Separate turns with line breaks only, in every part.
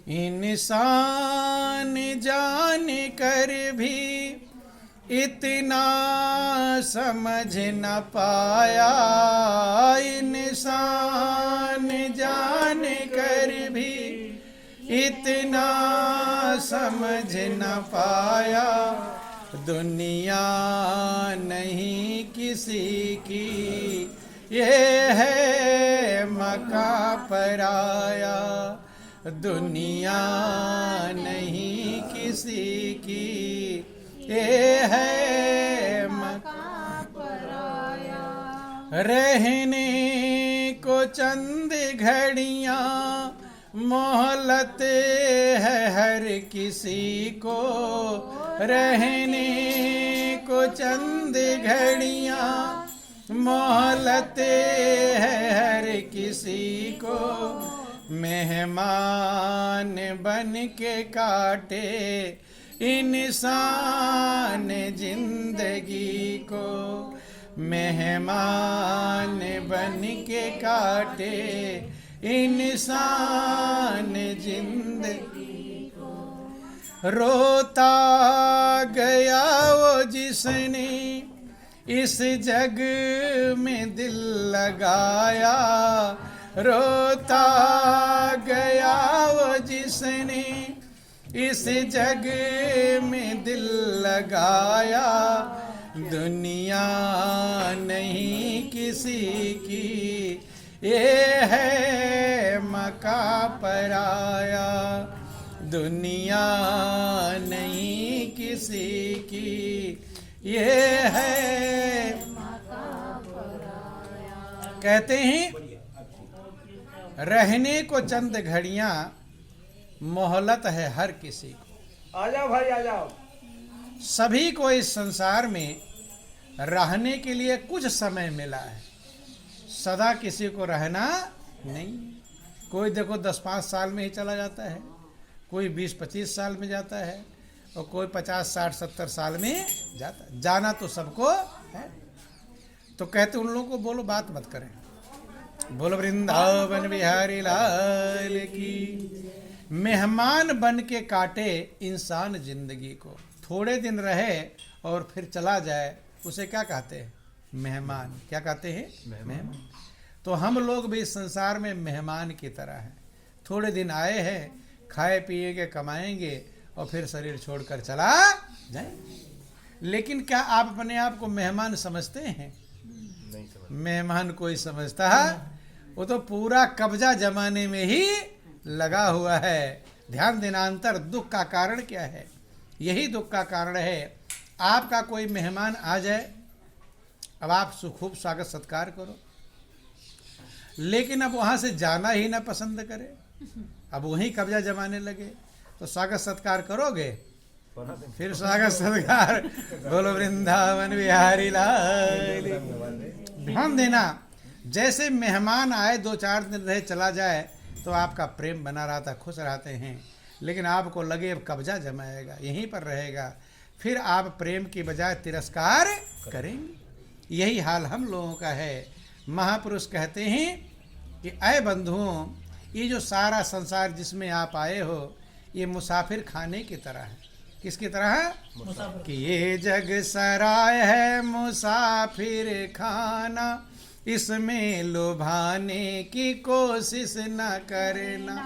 इंसान जान कर भी इतना समझ न पाया, इंसान जान कर भी इतना समझ न पाया, दुनिया नहीं किसी की ये है मकां पराया, दुनिया नहीं किसी की ये है मकां पराया। रहने को चंद घड़ियां मोहलत है हर किसी को, रहने को चंद घड़ियां मोहलत है हर किसी को, मेहमान बन के काटे इंसान जिंदगी को, मेहमान बन के काटे इंसान जिंदगी को। रोता गया वो जिसने इस जग में दिल लगाया, रोता गया वो जिसने इस जग में दिल लगाया, दुनिया नहीं किसी की ये है मकां पराया, दुनिया नहीं किसी की ये है मकां पराया। कहते हैं रहने को चंद घड़ियां मोहलत है हर किसी को।
आ जाओ भाई आ जाओ।
सभी को इस संसार में रहने के लिए कुछ समय मिला है, सदा किसी को रहना नहीं। कोई देखो 10-5 साल में ही चला जाता है, कोई 20-25 साल में जाता है और कोई 50-60-70 साल में जाता है। जाना तो सबको है। तो कहते उन लोगों को बोलो बात मत करें, बोलो वृंदावन बिहारी लाल की। मेहमान बन के काटे इंसान जिंदगी को, थोड़े दिन रहे और फिर चला जाए उसे क्या कहते हैं? मेहमान। क्या कहते हैं? मेहमान। तो हम लोग भी इस संसार में मेहमान की तरह हैं, थोड़े दिन आए हैं, खाए पिएंगे कमाएंगे और फिर शरीर छोड़कर चला जाए। लेकिन क्या आप अपने आप को मेहमान समझते हैं?
नहीं समझ।
मेहमान कोई समझता है? वो तो पूरा कब्जा जमाने में ही लगा हुआ है। ध्यान देना, अंतर दुख का कारण क्या है? यही दुख का कारण है। आपका कोई मेहमान आ जाए, अब आप खूब स्वागत सत्कार करो, लेकिन अब वहां से जाना ही ना पसंद करे, अब वहीं कब्जा जमाने लगे, तो स्वागत सत्कार करोगे? फिर स्वागत सत्कार। बोलो वृंदावन बिहारी लाल। ध्यान देना, जैसे मेहमान आए 2-4 दिन रहे चला जाए तो आपका प्रेम बना रहता, खुश रहते हैं, लेकिन आपको लगे अब कब्जा जमाएगा, यहीं पर रहेगा, फिर आप प्रेम की बजाय तिरस्कार करेंगे। यही हाल हम लोगों का है। महापुरुष कहते हैं कि अय बंधुओं, ये जो सारा संसार जिसमें आप आए हो, ये मुसाफिर खाने की तरह है। किसकी तरह है? कि ये जग सराय है मुसाफिर खाना, इसमें लुभाने की कोशिश न करना,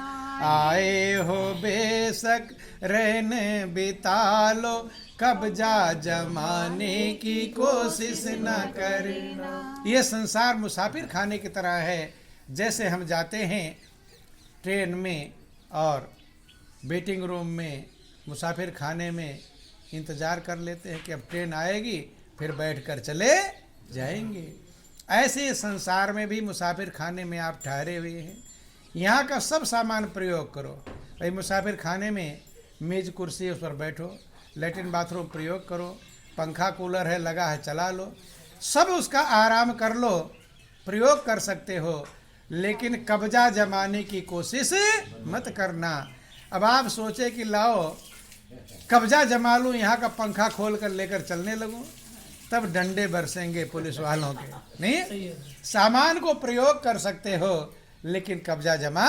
आए हो बेशक रहने बिता लो, कब्जा जमाने की कोशिश न करना। ये संसार मुसाफिर खाने की तरह है। जैसे हम जाते हैं ट्रेन में और वेटिंग रूम में मुसाफिर खाने में इंतज़ार कर लेते हैं कि अब ट्रेन आएगी, फिर बैठकर चले जाएंगे। ऐसे संसार में भी मुसाफिर खाने में आप ठहरे हुए हैं। यहाँ का सब सामान प्रयोग करो। भाई मुसाफिर खाने में मेज कुर्सी, उस पर बैठो, लेटरिन बाथरूम प्रयोग करो, पंखा कूलर है लगा है चला लो, सब उसका आराम कर लो, प्रयोग कर सकते हो, लेकिन कब्जा जमाने की कोशिश मत करना। अब आप सोचे कि लाओ कब्जा जमा लूँ, यहाँ का पंखा खोल कर लेकर चलने लगूँ, तब डंडे बरसेंगे पुलिस वालों के। नहीं, सामान को प्रयोग कर सकते हो लेकिन कब्जा जमा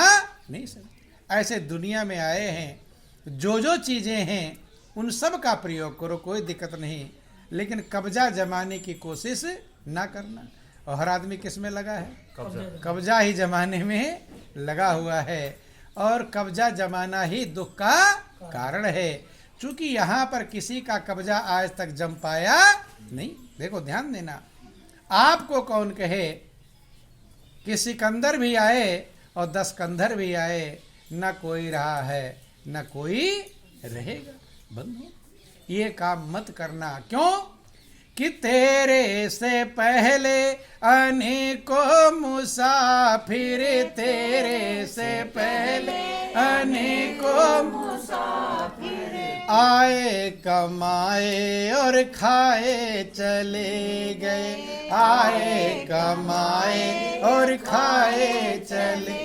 नहीं सकते। ऐसे दुनिया में आए हैं, जो जो चीज़ें हैं उन सब का प्रयोग करो, कोई दिक्कत नहीं, लेकिन कब्जा जमाने की कोशिश ना करना। और हर आदमी किस में लगा है? कब्जा ही जमाने में लगा हुआ है, और कब्जा जमाना ही दुख का कारण है। क्योंकि यहाँ पर किसी का कब्जा आज तक जम पाया नहीं। देखो ध्यान देना, आपको कौन कहे कि सिकंदर भी आए और 10 कंधर भी आए, न कोई रहा है न कोई रहेगा। बंधु ये काम मत करना। क्यों? कि तेरे से पहले अनेकों मुसाफिर, तेरे से पहले अनेकों मुसाफिर आए, कमाए और खाए चले गए, आए कमाए और खाए चले,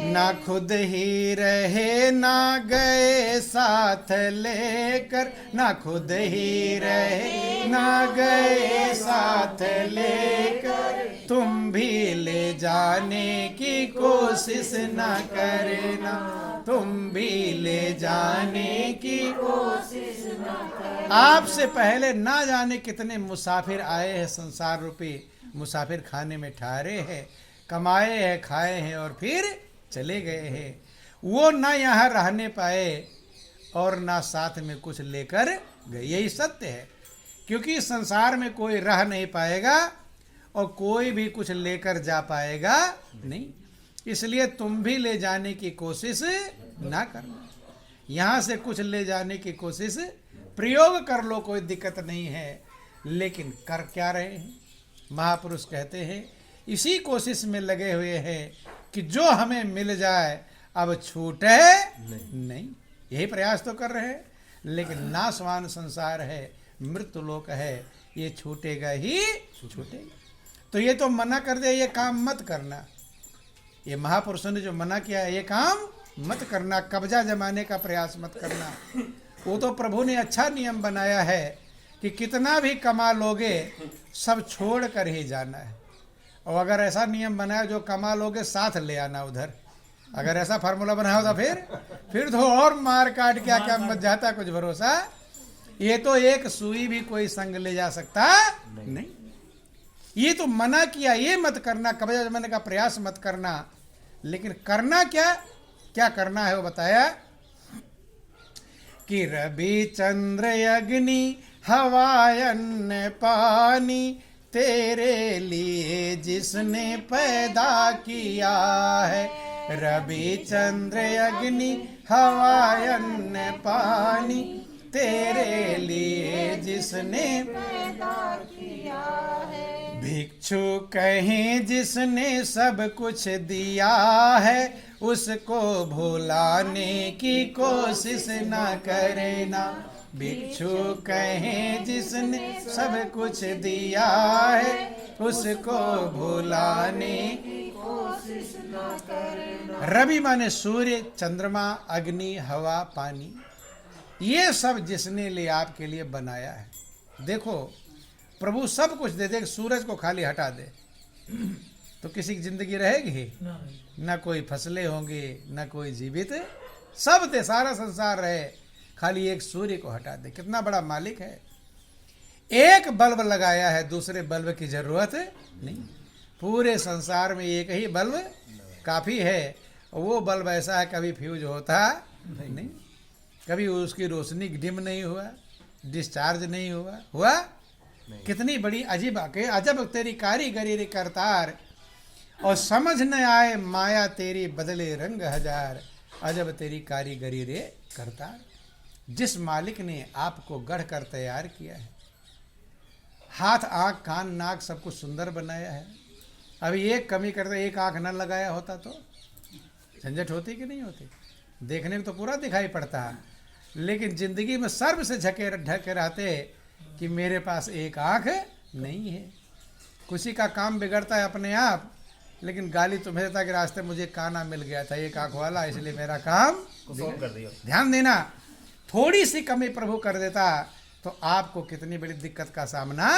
ना खुद ही रहे ना गए साथ लेकर, ना खुद ही रहे ना गए साथ लेकर, तुम भी ले जाने की कोशिश ना करना, तुम भी ले जाने की कोशिश ना करना। आपसे पहले ना जाने कितने मुसाफिर आए हैं, संसार रूपी मुसाफिर खाने में ठहरे हैं, कमाए हैं, खाए हैं और फिर चले गए हैं। वो ना यहाँ रहने पाए और ना साथ में कुछ लेकर गए। यही सत्य है, क्योंकि संसार में कोई रह नहीं पाएगा और कोई भी कुछ लेकर जा पाएगा नहीं। इसलिए तुम भी ले जाने की कोशिश ना करना। यहाँ से कुछ ले जाने की कोशिश प्रयोग कर लो, कोई दिक्कत नहीं है, लेकिन कर क्या रहे हैं? महापुरुष कहते हैं इसी कोशिश में लगे हुए हैं कि जो हमें मिल जाए अब छूटे नहीं। यही प्रयास तो कर रहे हैं, लेकिन नाशवान संसार है, मृत्यु लोक है, ये छूटेगा ही छूटेगा। तो ये तो मना कर दे, ये काम मत करना। ये महापुरुषों ने जो मना किया है, ये काम मत करना, कब्जा जमाने का प्रयास मत करना। वो तो प्रभु ने अच्छा नियम बनाया है कि कितना भी कमा लोगे सब छोड़ कर ही जाना है। और अगर ऐसा नियम बनाया जो कमा लोगे साथ ले आना उधर, अगर ऐसा फार्मूला बनाया होता फिर तो और मार काट क्या क्या मत जाता, कुछ भरोसा। ये तो एक सुई भी कोई संग ले जा सकता नहीं। ये तो मना किया, ये मत करना, कब्जा जमाने का प्रयास मत करना। लेकिन करना क्या क्या करना है वो बताया कि रवि चंद्र अग्नि हवा अन्न पानी तेरे लिए जिसने पैदा किया है। रवि चंद्र अग्नि हवा अन्न पानी तेरे लिए जिसने पैदा किया है। भिक्षु कहीं जिसने सब कुछ दिया है, उसको भुलाने की कोशिश न करना। भिक्षु कहें जिसने सब कुछ दिया है, उसको भुलाने की कोशिश न करना। रवि माने सूर्य, चंद्रमा, अग्नि, हवा, पानी, ये सब जिसने लिए आपके लिए बनाया है। देखो प्रभु सब कुछ दे दे, सूरज को खाली हटा दे तो किसी की जिंदगी रहेगी? न कोई फसलें होंगी, न कोई जीवित, सब दे, सारा संसार रहे, खाली एक सूर्य को हटा दे। कितना बड़ा मालिक है। एक बल्ब लगाया है, दूसरे बल्ब की जरूरत नहीं। पूरे संसार में एक ही बल्ब काफी है। वो बल्ब ऐसा है कभी फ्यूज होता नहीं, कभी उसकी रोशनी डिम नहीं हुआ, डिस्चार्ज नहीं हुआ नहीं। कितनी बड़ी अजब तेरी कारीगरी रे करतार, और समझ न आए माया तेरी बदले रंग हजार। अजब तेरी कारीगरी रे करतार। जिस मालिक ने आपको गढ़ कर तैयार किया है, हाथ, आँख, कान, नाक सब कुछ सुंदर बनाया है। अभी एक कमी करते, एक आँख न लगाया होता तो झंझट होती कि नहीं होती? देखने में तो पूरा दिखाई पड़ता है, लेकिन जिंदगी में सर्व से ढके रहते कि मेरे पास एक आँख नहीं है। किसी का काम बिगड़ता है अपने आप, लेकिन गाली तुम्हें देता कि रास्ते मुझे काना मिल गया था एक आँख वाला, इसलिए मेरा काम
कर दिया।
ध्यान देना, थोड़ी सी कमी प्रभु कर देता तो आपको कितनी बड़ी दिक्कत का सामना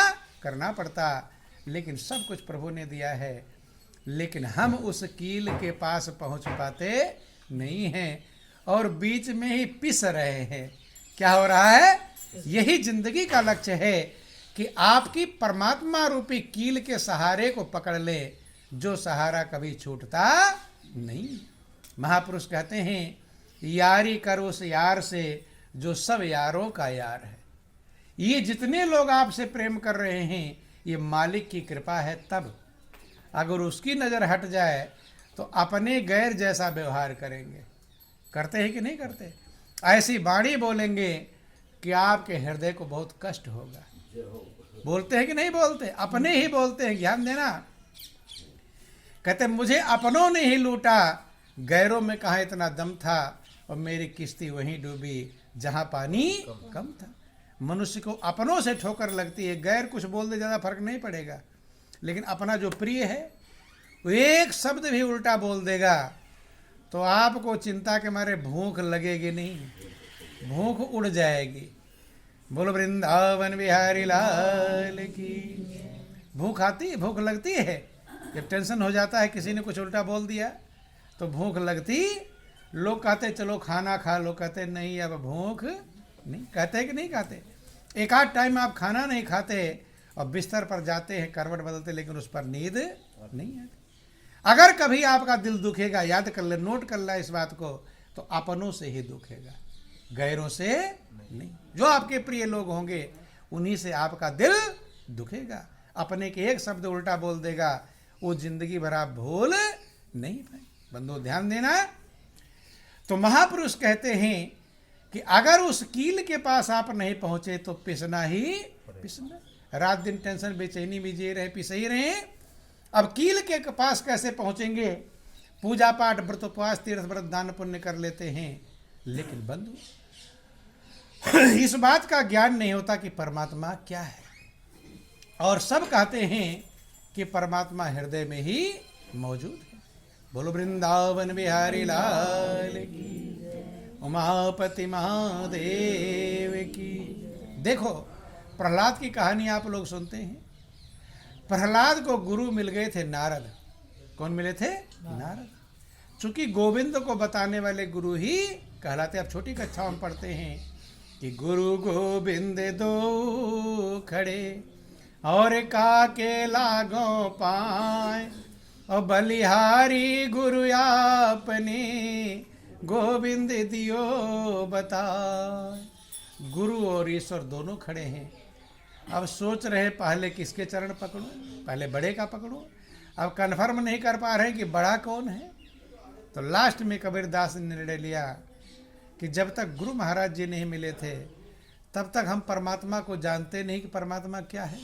करना पड़ता। लेकिन सब कुछ प्रभु ने दिया है, लेकिन हम उस कील के पास पहुंच पाते नहीं है और बीच में ही पिस रहे हैं। क्या हो रहा है? यही जिंदगी का लक्ष्य है कि आपकी परमात्मा रूपी कील के सहारे को पकड़ ले, जो सहारा कभी छूटता नहीं। महापुरुष कहते हैं, यारी कर उस यार से जो सब यारों का यार है। ये जितने लोग आपसे प्रेम कर रहे हैं, ये मालिक की कृपा है। तब अगर उसकी नज़र हट जाए तो अपने गैर जैसा व्यवहार करेंगे। करते हैं कि नहीं करते? ऐसी वाणी बोलेंगे कि आपके हृदय को बहुत कष्ट होगा। बोलते हैं कि नहीं बोलते? अपने ही बोलते हैं। ध्यान देना, कहते मुझे अपनों ने ही लूटा, गैरों में कहाँ इतना दम था, और मेरी किश्ती वहीं डूबी जहाँ पानी कम था। मनुष्य को अपनों से ठोकर लगती है, गैर कुछ बोल दे ज़्यादा फर्क नहीं पड़ेगा, लेकिन अपना जो प्रिय है वो एक शब्द भी उल्टा बोल देगा तो आपको चिंता के मारे भूख लगेगी नहीं, भूख उड़ जाएगी। बोलो वृंदावन बिहारी लाल की। भूख आती है, भूख लगती है। जब टेंशन हो जाता है, किसी ने कुछ उल्टा बोल दिया तो भूख लगती। लोग कहते चलो खाना खा लो, कहते नहीं अब भूख नहीं। कहते कि नहीं कहते? एक आध टाइम आप खाना नहीं खाते और बिस्तर पर जाते हैं, करवट बदलते, लेकिन उस पर नींद नहीं आती। अगर कभी आपका दिल दुखेगा, याद कर ले, नोट कर ले इस बात को, तो अपनों से ही दुखेगा, गैरों से नहीं। जो आपके प्रिय लोग होंगे उन्हीं से आपका दिल दुखेगा। अपने के एक शब्द उल्टा बोल देगा, वो जिंदगी भर आप भूल नहीं पाए। बंधु ध्यान देना। तो महापुरुष कहते हैं कि अगर उस कील के पास आप नहीं पहुंचे तो पिसना ही पिसना। रात दिन टेंशन बेचैनी में जी रहे, पिस ही रहे। अब कील के पास कैसे पहुंचेंगे? पूजा पाठ व्रत उपवास तीर्थ व्रत दान पुण्य कर लेते हैं, लेकिन बंधु इस बात का ज्ञान नहीं होता कि परमात्मा क्या है। और सब कहते हैं कि परमात्मा हृदय में ही मौजूद है। बोलो वृंदावन बिहारी लाल की, उमापति महादेव की। देखो, प्रहलाद की कहानी आप लोग सुनते हैं। प्रहलाद को गुरु मिल गए थे नारद। कौन मिले थे? नारद। चूंकि गोविंद को बताने वाले गुरु ही कहलाते। अब छोटी कक्षाओं में पढ़ते हैं कि गुरु गोविंद दो खड़े और काके लागों पाए, और बलिहारी गुरु आपने गोविंद दियो बताए। गुरु और ईश्वर दोनों खड़े हैं। अब सोच रहे पहले किसके चरण पकड़ूं, पहले बड़े का पकड़ूं। अब कन्फर्म नहीं कर पा रहे कि बड़ा कौन है। तो लास्ट में कबीरदास ने निर्णय लिया कि जब तक गुरु महाराज जी नहीं मिले थे तब तक हम परमात्मा को जानते नहीं कि परमात्मा क्या है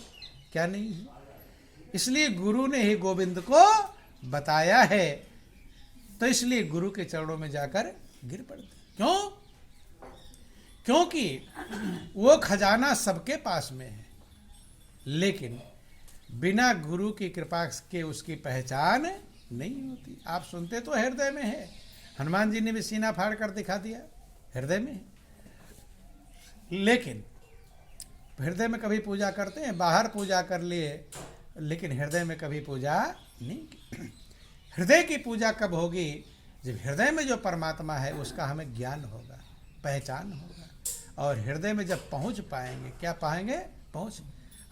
क्या नहीं है। इसलिए गुरु ने ही गोविंद को बताया है, तो इसलिए गुरु के चरणों में जाकर गिर पड़ते। क्यों? क्योंकि वो खजाना सबके पास में है, लेकिन बिना गुरु की कृपा के उसकी पहचान नहीं होती। आप सुनते तो हृदय में है। हनुमान जी ने भी सीना फाड़ कर दिखा दिया, हृदय में है। लेकिन हृदय में कभी पूजा करते हैं? बाहर पूजा कर लिए, लेकिन हृदय में कभी पूजा नहीं की। हृदय की पूजा कब होगी? जब हृदय में जो परमात्मा है उसका हमें ज्ञान होगा, पहचान होगा, और हृदय में जब पहुंच पाएंगे, क्या पाएंगे? पहुंच।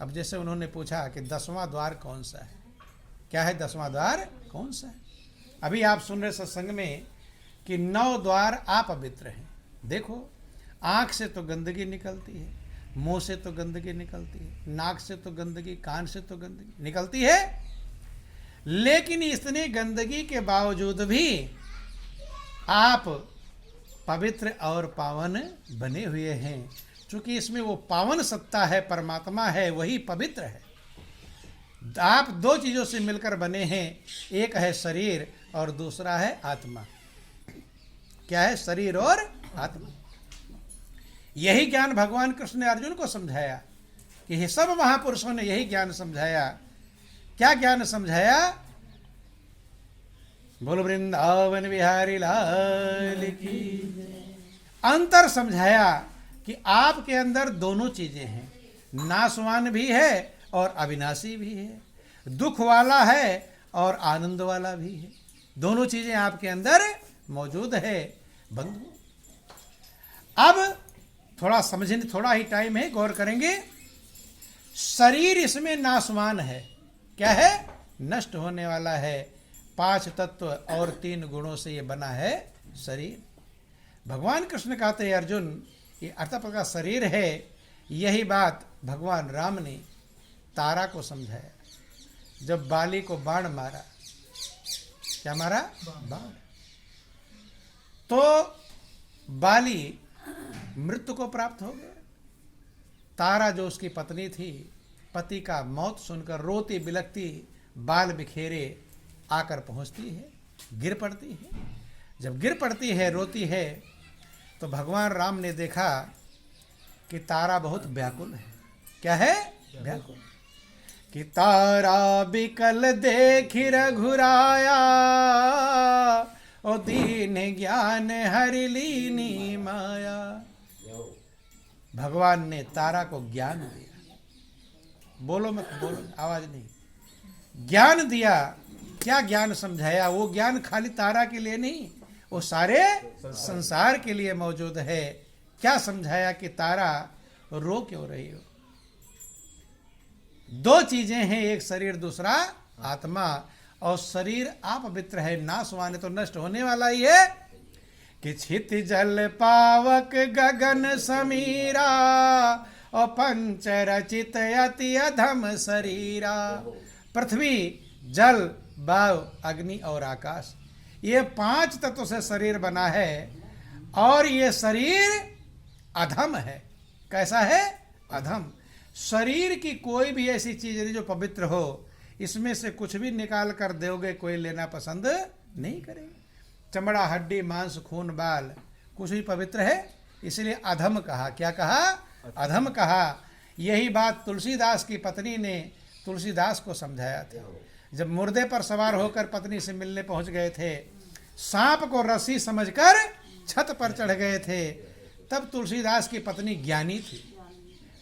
अब जैसे उन्होंने पूछा कि 10वां द्वार कौन सा है, क्या है 10वां द्वार कौन सा है? अभी आप सुन रहे सत्संग में कि 9 द्वार अपवित्र हैं। देखो, आँख से तो गंदगी निकलती है, मुंह से तो गंदगी निकलती है, नाक से तो गंदगी, कान से तो गंदगी निकलती है, लेकिन इतनी गंदगी के बावजूद भी आप पवित्र और पावन बने हुए हैं। क्योंकि इसमें वो पावन सत्ता है, परमात्मा है, वही पवित्र है। आप 2 चीज़ों से मिलकर बने हैं, एक है शरीर और दूसरा है आत्मा। क्या है? शरीर और आत्मा। यही ज्ञान भगवान कृष्ण ने अर्जुन को समझाया कि ये सब महापुरुषों ने यही ज्ञान समझाया। क्या ज्ञान समझाया? बोलो वृंदावन बिहारी लाल की। अंतर समझाया कि आपके अंदर दोनों चीजें हैं, नाशवान भी है और अविनाशी भी है, दुख वाला है और आनंद वाला भी है। दोनों चीजें आपके अंदर मौजूद है बंधु। अब थोड़ा समझने, थोड़ा ही टाइम है, गौर करेंगे। शरीर इसमें नाशवान है, क्या है? नष्ट होने वाला है। 5 तत्व और 3 गुणों से ये बना है शरीर। भगवान कृष्ण कहते हैं अर्जुन, ये अर्थात का शरीर है। यही बात भगवान राम ने तारा को समझाया जब बाली को बाण मारा। क्या मारा? बाण। तो बाली मृत्यु को प्राप्त हो गया। तारा जो उसकी पत्नी थी, पति का मौत सुनकर रोती बिलखती, बाल बिखेरे आकर पहुंचती है, गिर पड़ती है। जब गिर पड़ती है, रोती है, तो भगवान राम ने देखा कि तारा बहुत व्याकुल है। क्या है? व्याकुल। कि तारा बिकल देखि रघुराया, ओ दीन ज्ञान हरि लीनी माया। भगवान ने तारा को ज्ञान दिया। बोलो मत, बोलो, आवाज नहीं। ज्ञान दिया। क्या ज्ञान समझाया? वो ज्ञान खाली तारा के लिए नहीं, वो सारे संसार के लिए मौजूद है। क्या समझाया? कि तारा रो क्यों रही हो? 2 चीजें हैं, एक शरीर दूसरा आत्मा। और शरीर अपवित्र है, नाशवान है, तो नष्ट होने वाला ही है। कि छित जल पावक गगन समीरा, और पंच रचित अति अधम शरीरा। पृथ्वी, जल, वायु, अग्नि और आकाश, ये 5 तत्वों से शरीर बना है। और ये शरीर अधम है। कैसा है? अधम। शरीर की कोई भी ऐसी चीज नहीं जो पवित्र हो, इसमें से कुछ भी निकाल कर दोगे कोई लेना पसंद नहीं करेगा। चमड़ा, हड्डी, मांस, खून, बाल, कुछ भी पवित्र है, इसलिए अधम कहा। क्या कहा? अधम कहा। यही बात तुलसीदास की पत्नी ने तुलसीदास को समझाया था। जब मुर्दे पर सवार होकर पत्नी से मिलने पहुंच गए थे, सांप को रस्सी समझकर छत पर चढ़ गए थे, तब तुलसीदास की पत्नी ज्ञानी थी।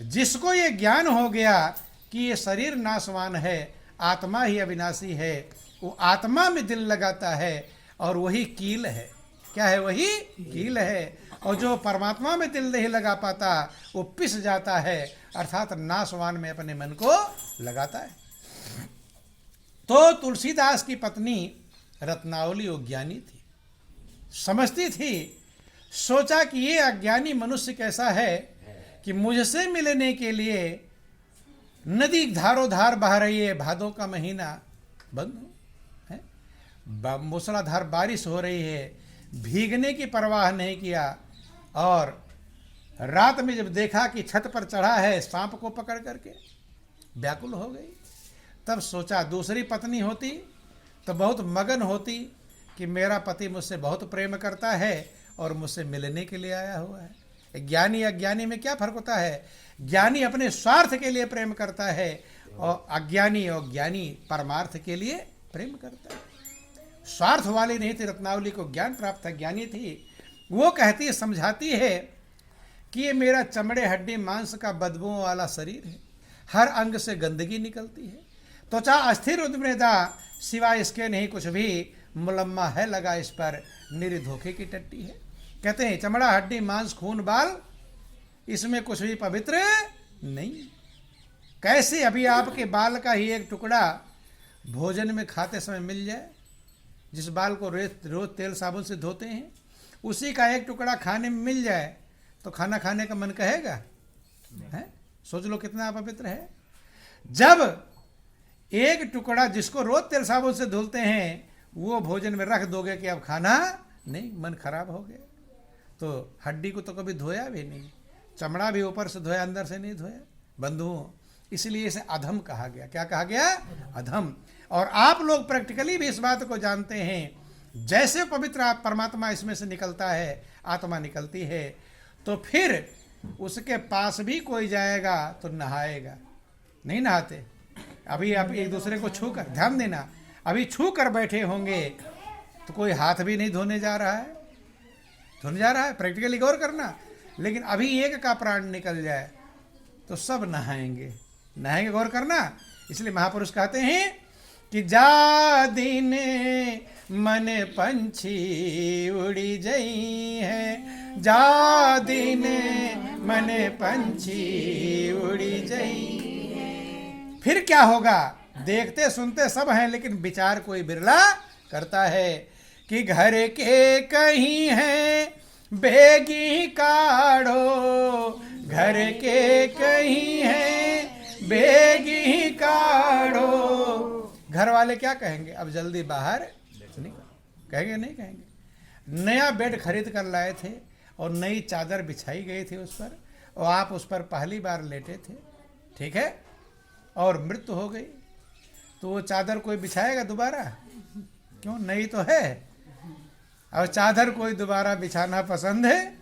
जिसको ये ज्ञान हो गया कि ये शरीर नाशवान है, आत्मा ही अविनाशी है, वो आत्मा में दिल लगाता है और वही कील है। क्या है? वही कील है। और जो परमात्मा में दिल नहीं लगा पाता वो पिस जाता है, अर्थात नाशवान में अपने मन को लगाता है। तो तुलसीदास की पत्नी रत्नावली वो ज्ञानी थी, समझती थी। सोचा कि ये अज्ञानी मनुष्य कैसा है कि मुझसे मिलने के लिए नदी धारोधार बह रही है, भादों का महीना बंद है, मूसलाधार बारिश हो रही है, भीगने की परवाह नहीं किया। और रात में जब देखा कि छत पर चढ़ा है, सांप को पकड़ करके व्याकुल हो गई। तब सोचा दूसरी पत्नी होती तो बहुत मगन होती कि मेरा पति मुझसे बहुत प्रेम करता है और मुझसे मिलने के लिए आया हुआ है। ज्ञानी अज्ञानी में क्या फर्क होता है? ज्ञानी अपने स्वार्थ के लिए प्रेम करता है और अज्ञानी और ज्ञानी परमार्थ के लिए प्रेम करता है। स्वार्थ वाली नहीं थी रत्नावली को, ज्ञान प्राप्त था, ज्ञानी थी। वो कहती है, समझाती है कि ये मेरा चमड़े हड्डी मांस का बदबू वाला शरीर है, हर अंग से गंदगी निकलती है, त्वचा अस्थिर उद्मृदा, सिवाय इसके नहीं कुछ भी, मुलम्मा है लगा इस पर, निरी धोखे की टट्टी है। कहते हैं चमड़ा हड्डी मांस खून बाल, इसमें कुछ भी पवित्र नहीं। कैसे? अभी आपके बाल का ही एक टुकड़ा भोजन में खाते समय मिल जाए, जिस बाल को रोज तेल साबुन से धोते हैं, उसी का एक टुकड़ा खाने में मिल जाए तो खाना खाने का मन कहेगा? है? सोच लो कितना अपवित्र है। जब एक टुकड़ा जिसको रोज तेल साबुन से धुलते हैं वो भोजन में रख दोगे कि अब खाना नहीं, मन खराब हो गया। तो हड्डी को तो कभी धोया भी नहीं, चमड़ा भी ऊपर से धोया अंदर से नहीं धोया बंधुओं, इसलिए इसे अधम कहा गया। क्या कहा गया? अधम। और आप लोग प्रैक्टिकली भी इस बात को जानते हैं, जैसे पवित्र परमात्मा इसमें से निकलता है, आत्मा निकलती है, तो फिर उसके पास भी कोई जाएगा तो नहाएगा, नहीं नहाते। अभी आप एक दूसरे को छू कर, ध्यान देना, अभी छू कर बैठे होंगे तो कोई हाथ भी नहीं धोने जा रहा है, धोने जा रहा है, प्रैक्टिकली गौर करना। लेकिन अभी एक का प्राण निकल जाए तो सब नहाएंगे, नहाएंगे, गौर करना। इसलिए महापुरुष कहते हैं कि जा दीने मन पंछी उड़ी जई है, जा दिन मन पंछी उड़ी जई है। फिर क्या होगा? देखते सुनते सब हैं, लेकिन विचार कोई बिरला करता है कि घर के कहीं हैं बेगी काढ़ो, घर के कहीं हैं बेगी काढ़ो। घर वाले क्या कहेंगे? अब जल्दी बाहर निकल, कहेंगे नहीं कहेंगे? नया बेड खरीद कर लाए थे और नई चादर बिछाई गई थी उस पर, और आप उस पर पहली बार लेटे थे, ठीक है, और मृत्यु हो गई, तो वो चादर कोई बिछाएगा दोबारा? क्यों? नई तो है। और चादर कोई दोबारा बिछाना पसंद है?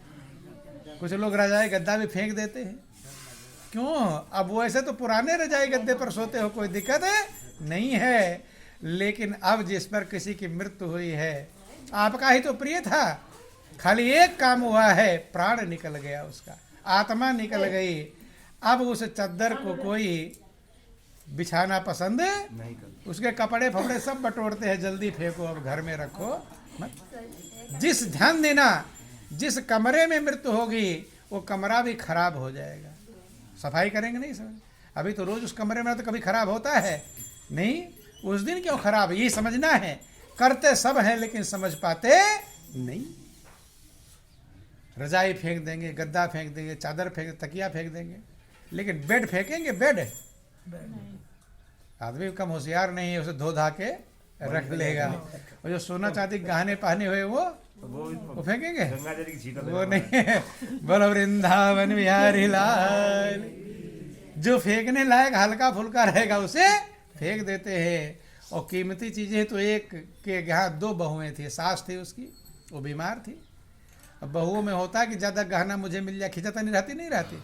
कुछ लोग रजाई गद्दा भी फेंक देते हैं। क्यों? अब वो ऐसे तो पुराने रजाई गद्दे पर सोते हो, कोई दिक्कत है नहीं है, लेकिन अब जिस पर किसी की मृत्यु हुई है, आपका ही तो प्रिय था, खाली एक काम हुआ है, प्राण निकल गया, उसका आत्मा निकल गई। अब उस चद्दर को कोई बिछाना पसंद
नहीं करते।
उसके कपड़े फपड़े सब बटोरते हैं, जल्दी फेंको, अब घर में रखो मत। जिस ध्यान देना, जिस कमरे में मृत्यु होगी वो कमरा भी खराब हो जाएगा। सफाई करेंगे नहीं समझ? अभी तो रोज उस कमरे में तो कभी खराब होता है नहीं, उस दिन क्यों खराब? ये समझना है। करते सब हैं लेकिन समझ पाते नहीं। रजाई फेंक देंगे, गद्दा फेंक देंगे, चादर फेंक, तकिया फेंक देंगे, लेकिन बेड फेंकेंगे? बेड आदमी कम होशियार नहीं है, उसे धो धा के रख लेगा। और जो सोना चांदी गहने पहने हुए वो फेंकेंगे?
गंगा जल की छींटा
वो नहीं है। बोलो वृंदावन बिहारी लाल। जो फेंकने लायक हल्का फुल्का रहेगा उसे फेंक देते हैं। और कीमती चीजें तो एक के यहाँ 2 बहुएं थी, सास थी उसकी, वो बीमार थी। अब बहुओं में होता है कि ज्यादा गहना मुझे मिल जाए, खिंचाता नहीं रहती, नहीं रहती।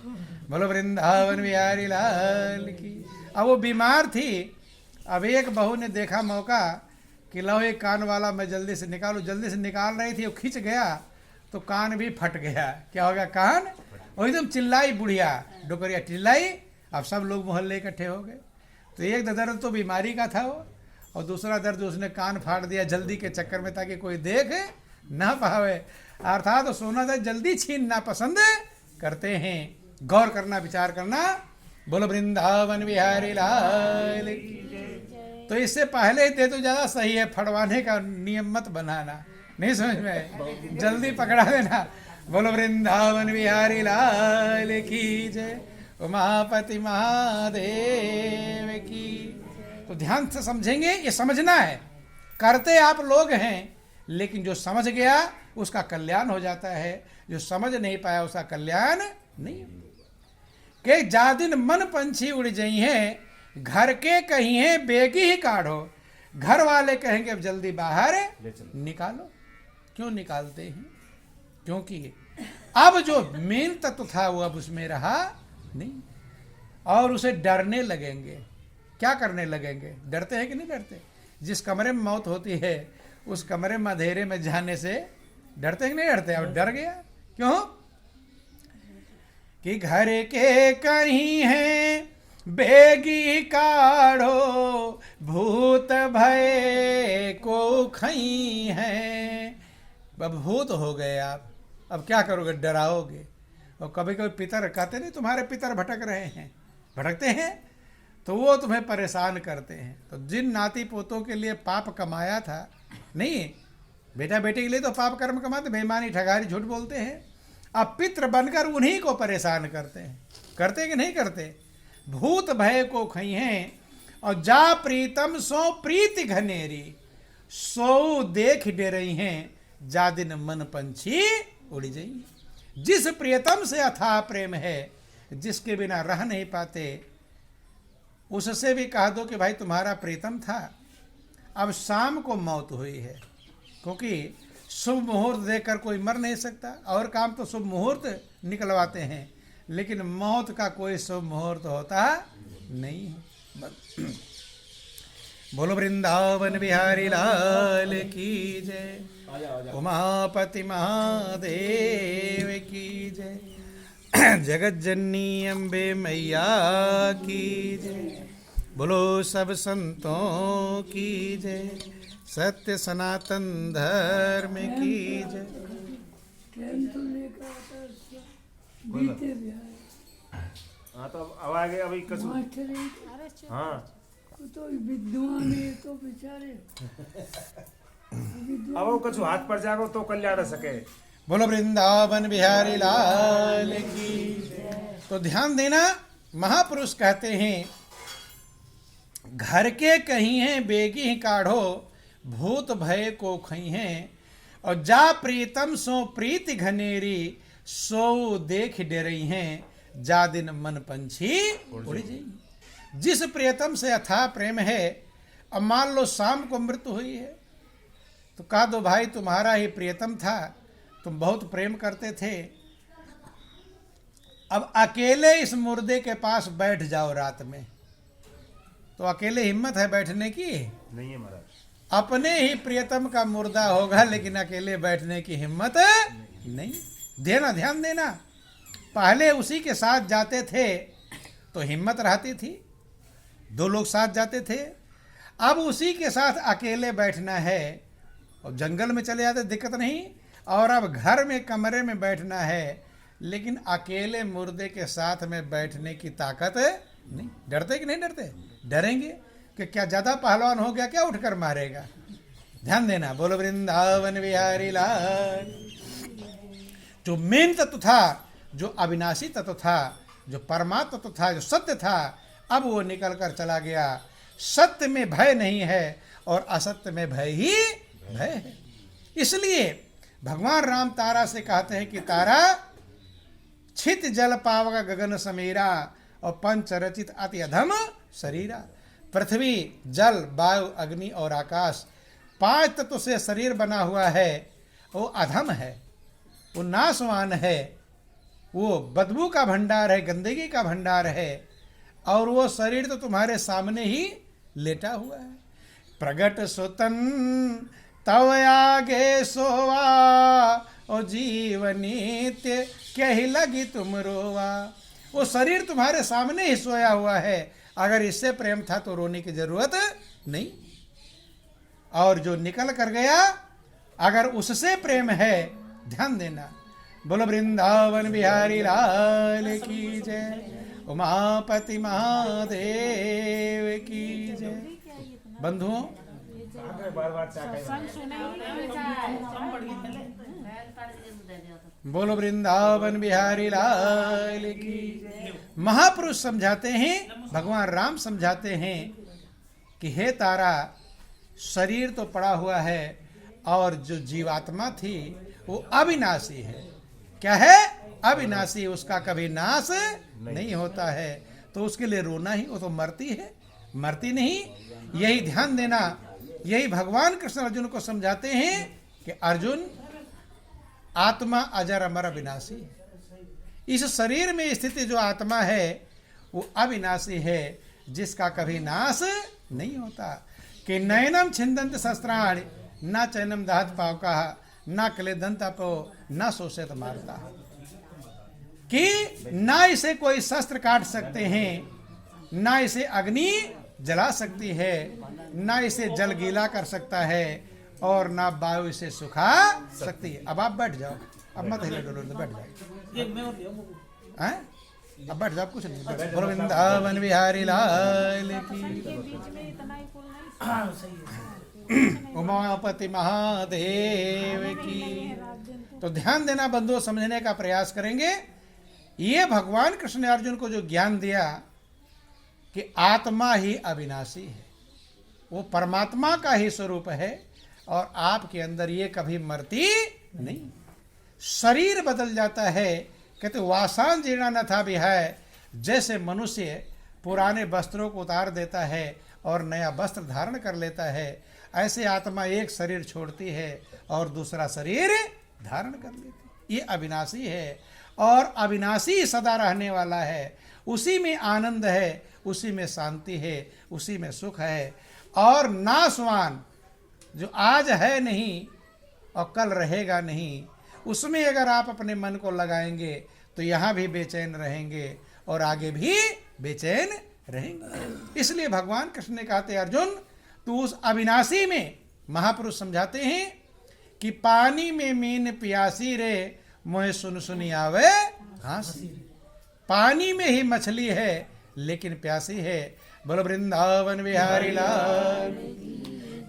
बोलो वृंदावन बिहारी लाल की। अब वो बीमार थी। अब एक बहू ने देखा मौका कि लो एक कान वाला मैं जल्दी से निकालूं, जल्दी से निकाल रही थी, वो खींच गया तो कान भी फट गया। क्या हो गया? कान। और एकदम चिल्लाई बुढ़िया, डोकरिया चिल्लाई। अब सब लोग मोहल्ले इकट्ठे हो गए। तो एक दर्द तो बीमारी का था वो, और दूसरा दर्द उसने कान फाड़ दिया जल्दी के चक्कर में, ताकि कोई देख ना पावे। अर्थात तो सोना तो जल्दी छीनना पसंद करते हैं। गौर करना, विचार करना। बोलो वृंदावन बिहारी लाल। तो इससे पहले दे तो ज्यादा सही है, फड़वाने का नियम मत बनाना, नहीं समझ में, जल्दी पकड़ा देना। बोलो वृंदावन बिहारी लाल की जय, उमापति महादेव की। तो ध्यान से समझेंगे, ये समझना है। करते आप लोग हैं, लेकिन जो समझ गया उसका कल्याण हो जाता है, जो समझ नहीं पाया उसका कल्याण नहीं। के जादिन मन पंछी उड़ जाई हैं, घर के कहीं हैं बेगी ही काढ़ो। घर वाले कहेंगे अब जल्दी बाहर निकालो। क्यों निकालते हैं? क्योंकि अब जो मेन तत्व था वो अब उसमें रहा नहीं, और उसे डरने लगेंगे। क्या करने लगेंगे? डरते हैं कि नहीं डरते? जिस कमरे में मौत होती है उस कमरे में अंधेरे में जाने से डरते हैं कि नहीं डरते? अब डर गया। क्यों? कि घर के कहीं हैं बेगी काढ़ो, भूत भय को खई हैं। अब भूत हो गए आप, अब क्या करोगे? डराओगे। और कभी कभी पितर कहते नहीं तुम्हारे पितर भटक रहे हैं, भटकते हैं, तो वो तुम्हें परेशान करते हैं। तो जिन नाती पोतों के लिए पाप कमाया था, नहीं बेटा बेटी के लिए तो पाप कर्म कमाते, बेईमानी ठगारी झूठ बोलते हैं, अब पित्र बनकर उन्हीं को परेशान करते हैं। करते कि नहीं करते? भूत भय को खई हैं, और जा प्रीतम सो प्रीति घनेरी, सो देख डे रही हैं, जा दिन मन पंछी उड़ जाई। जिस प्रियतम से अथाह प्रेम है, जिसके बिना रह नहीं पाते, उससे भी कह दो कि भाई तुम्हारा प्रीतम था, अब शाम को मौत हुई है। क्योंकि शुभ मुहूर्त देखकर कोई मर नहीं सकता, और काम तो शुभ मुहूर्त निकलवाते हैं, लेकिन मौत का कोई शुभ मुहूर्त होता नहीं है। बोलो वृंदावन बिहारी लाल की जय, उमापति महादेव की जय, जगत जननी अम्बे मैया की जय। बोलो सब संतों की जय, सत्य सनातन धर्म की जय।
ट्रेन तो लेकर आता था, बीते भी आए।
हाँ तो अब आगे अभी कसू
मास्टर ही
हाँ
तो विद्वान है तो बेचारे
अब वो कछु हाथ पर जागो तो कल्याण सके।
बोलो वृंदावन बिहारी लाल की। तो ध्यान देना, महापुरुष कहते हैं घर के कहीं हैं बेगी काढ़ो, भूत भय को खई हैं, और जा प्रीतम सो प्रीति घनेरी, सो देख डरई हैं, जा दिन मन पंछी उड़ जाई। जिस प्रियतम से अथाह प्रेम है, अब मान लो शाम को मृत्यु हुई है, तो कहा दो भाई तुम्हारा ही प्रियतम था, तुम बहुत प्रेम करते थे, अब अकेले इस मुर्दे के पास बैठ जाओ रात में। तो अकेले हिम्मत है बैठने की?
नहीं है महाराज।
अपने ही प्रियतम का मुर्दा होगा, लेकिन अकेले बैठने की हिम्मत नहीं। देना, ध्यान देना, पहले उसी के साथ जाते थे तो हिम्मत रहती थी, दो लोग साथ जाते थे। अब उसी के साथ अकेले बैठना है, और जंगल में चले जाते दिक्कत नहीं, और अब घर में कमरे में बैठना है, लेकिन अकेले मुर्दे के साथ में बैठने की ताकत नहीं। डरते कि नहीं डरते? डरेंगे कि क्या ज़्यादा पहलवान हो गया क्या, उठकर मारेगा। ध्यान देना, बोलो वृंदावन बिहारी लाल। जो मेन तत्व था, जो अविनाशी तत्व था, जो परमात्मा तत्व था, जो सत्य था, अब वो निकल कर चला गया। सत्य में भय नहीं है और असत्य में भय ही भय है। इसलिए भगवान राम तारा से कहते हैं कि तारा छित जल पावक गगन समीरा, और पंच रचित अति अधम शरीरा। पृथ्वी, जल, वायु, अग्नि और आकाश, 5 तत्व से शरीर बना हुआ है। वो अधम है, वो नाशवान है, वो बदबू का भंडार है, गंदगी का भंडार है, और वो शरीर तो तुम्हारे सामने ही लेटा हुआ है। प्रगट सुतन तव आगे सोवा, ओ जीवनीत्य कही लगी तुम रोवा। वो शरीर तुम्हारे सामने ही सोया हुआ है, अगर इससे प्रेम था तो रोने की जरूरत नहीं। और जो निकल कर गया, अगर उससे प्रेम है, ध्यान देना, बोलो वृंदावन बिहारी लाल की जय, उमापति महादेव की जय। बंधुओं,
बार बार चाहे
बोलो वृंदावन बिहारी लाल की। महापुरुष समझाते हैं, भगवान राम समझाते हैं कि हे तारा, शरीर तो पड़ा हुआ है, और जो जीवात्मा थी वो अविनाशी है। क्या है? अविनाशी, उसका कभी नाश नहीं होता है, तो उसके लिए रोना ही, वो तो मरती है, मरती नहीं। यही ध्यान देना, यही भगवान कृष्ण अर्जुन को समझाते हैं कि अर्जुन, आत्मा अजर अमर अविनाशी है। इस शरीर में स्थित जो आत्मा है वो अविनाशी है, जिसका कभी नाश नहीं होता। कि नयनम छिंदंत शस्त्राणि न चैनम दहत पावका, न क्लेदंत अपो न शोषित मारता। कि ना इसे कोई शस्त्र काट सकते हैं, ना इसे अग्नि जला सकती है, ना इसे जल गीला कर सकता है, और ना वायु इसे सुखा सकती है। अब आप बैठ जाओ, अब मत हिले डुलो, बैठ जाओ। हैं? अब बैठ जाओ, कुछ नहीं, बैठ। बोलो वृंदावन बिहारी लाल की, उमापति महादेव की। तो ध्यान देना बंधुओं, समझने का प्रयास करेंगे। ये भगवान कृष्ण ने अर्जुन को जो ज्ञान दिया कि आत्मा ही अविनाशी है, वो परमात्मा का ही स्वरूप है, और आपके अंदर ये कभी मरती नहीं। शरीर बदल जाता है, कहते वासान जीर्णा न था विहाय। जैसे मनुष्य पुराने वस्त्रों को उतार देता है और नया वस्त्र धारण कर लेता है, ऐसे आत्मा एक शरीर छोड़ती है और दूसरा शरीर धारण कर लेती है। ये अविनाशी है, और अविनाशी सदा रहने वाला है। उसी में आनंद है, उसी में शांति है, उसी में सुख है। और नाशवान, जो आज है नहीं और कल रहेगा नहीं, उसमें अगर आप अपने मन को लगाएंगे तो यहाँ भी बेचैन रहेंगे और आगे भी बेचैन रहेंगे। इसलिए भगवान कृष्ण ने कहते, अर्जुन तू उस अविनाशी में महापुरुष समझाते हैं कि पानी में मीन प्यासी रे, मोहे सुन सुनी आवे हंसी। पानी में ही मछली है लेकिन प्यासी है। बोलो वृंदावन बिहारी लाल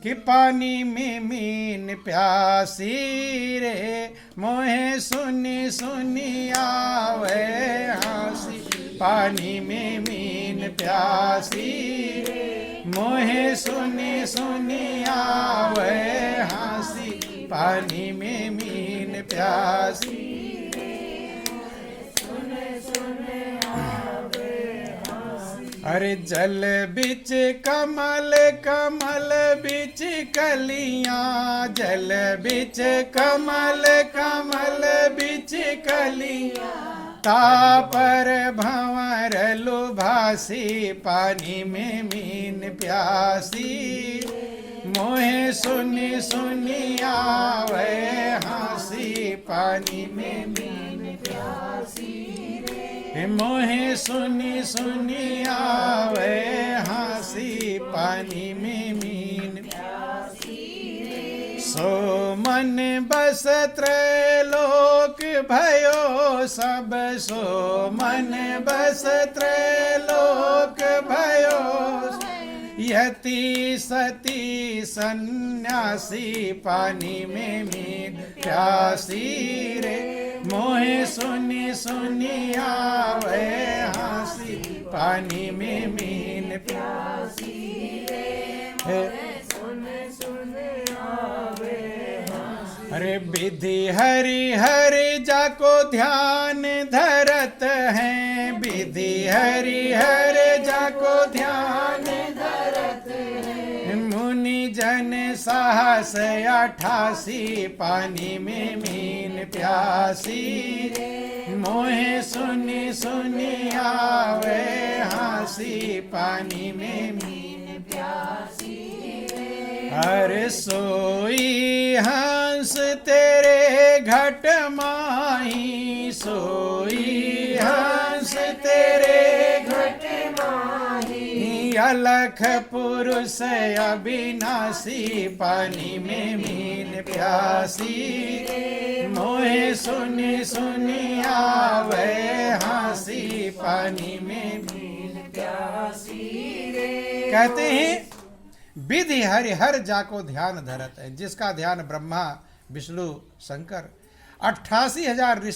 कि पानी में मीन प्यासी रे, मोहे सुनी सुनी आवे हंसी। पानी में मीन प्यासी रे, मोहे सुनी सुनी आवे हंसी। पानी में मीन प्यासी अरे जल बिच कमल कमल बिच कलियां, जल बिच कमल कमल बिच कलियां, तापर भंवर लुभासी। पानी में मीन प्यासी, मोहे सुनी सुनी आवे हंसी। पानी में मीन प्यासी रे, मोहे सुनी सुनी आवे हंसी। पानी में मीन प्यासी रे, सो मन बस त्रैलोक भयो सब। सो मन बस त्रैलोक भयो, यति सती सन्यासी। पानी में मीन प्यासी रे, मोहे सुनी सुनी आवे हंसी। पानी में मीन प्यासी रे, अरे विधि हरि हरि जाको ध्यान धरत हैं। विधि हरि हरि जाको ध्यान धरत हैं, मुनि जन साहस 88। पानी में मीन प्यासी रे, मोहे सुनी सुनी आवे हंसी। पानी में मीन प्यासी रे, अरे सोई हंस तेरे घट माही। सोई हंस तेरे घट माही, अलख पुरुष अविनाशी। पानी में मीन प्यासी, मोहे सुनी सुनी आवे हंसी। पानी में मीन प्यासी रे, कहते हैं विधि हरि हर जाको ध्यान धरत है। जिसका ध्यान ब्रह्मा विष्णु शंकर 88,000